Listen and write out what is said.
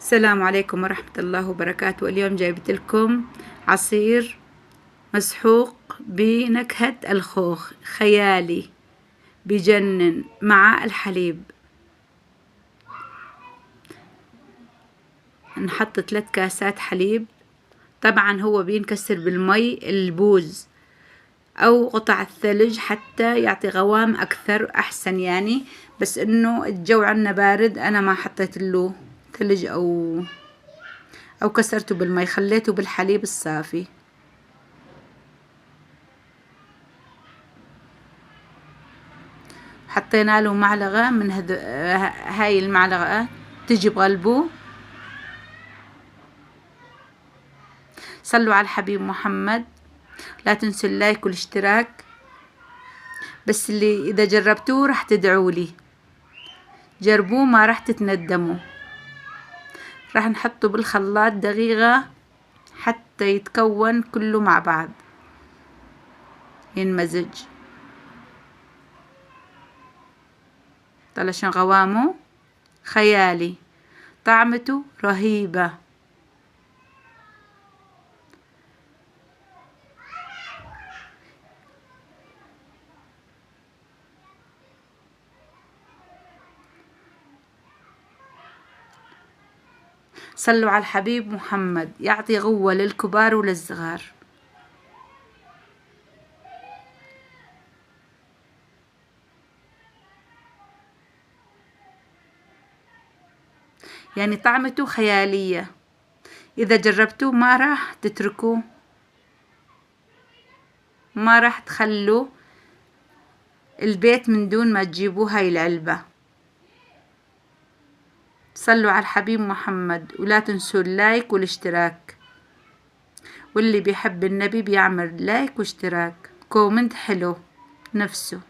السلام عليكم ورحمة الله وبركاته. اليوم جايبت لكم عصير مسحوق بنكهة الخوخ، خيالي بجنن مع الحليب. نحط 3 كاسات حليب، طبعا هو بينكسر بالمي البوز او قطع الثلج حتى يعطي قوام اكثر احسن يعني، بس انه الجو عنا بارد انا ما حطيت له ثلج او كسرته بالمي، خليته بالحليب الصافي. حطينا له معلقة من هاي المعلقة تجي بقلبه. صلوا على الحبيب محمد، لا تنسوا اللايك والاشتراك، بس اللي اذا جربتوه راح تدعولي، جربوه ما راح تتندموا. راح نحطه بالخلاط دقيقة حتى يتكون كله مع بعض، ينمزج. طلع شون قوامه خيالي، طعمته رهيبة. صلوا على الحبيب محمد، يعطي قوة للكبار وللصغار. يعني طعمته خيالية، إذا جربتوه ما راح تتركوه، ما راح تخلوا البيت من دون ما تجيبوه هاي العلبة. صلوا على الحبيب محمد، ولا تنسوا اللايك والاشتراك، واللي بيحب النبي بيعمل لايك واشتراك، كومنت حلو نفسه.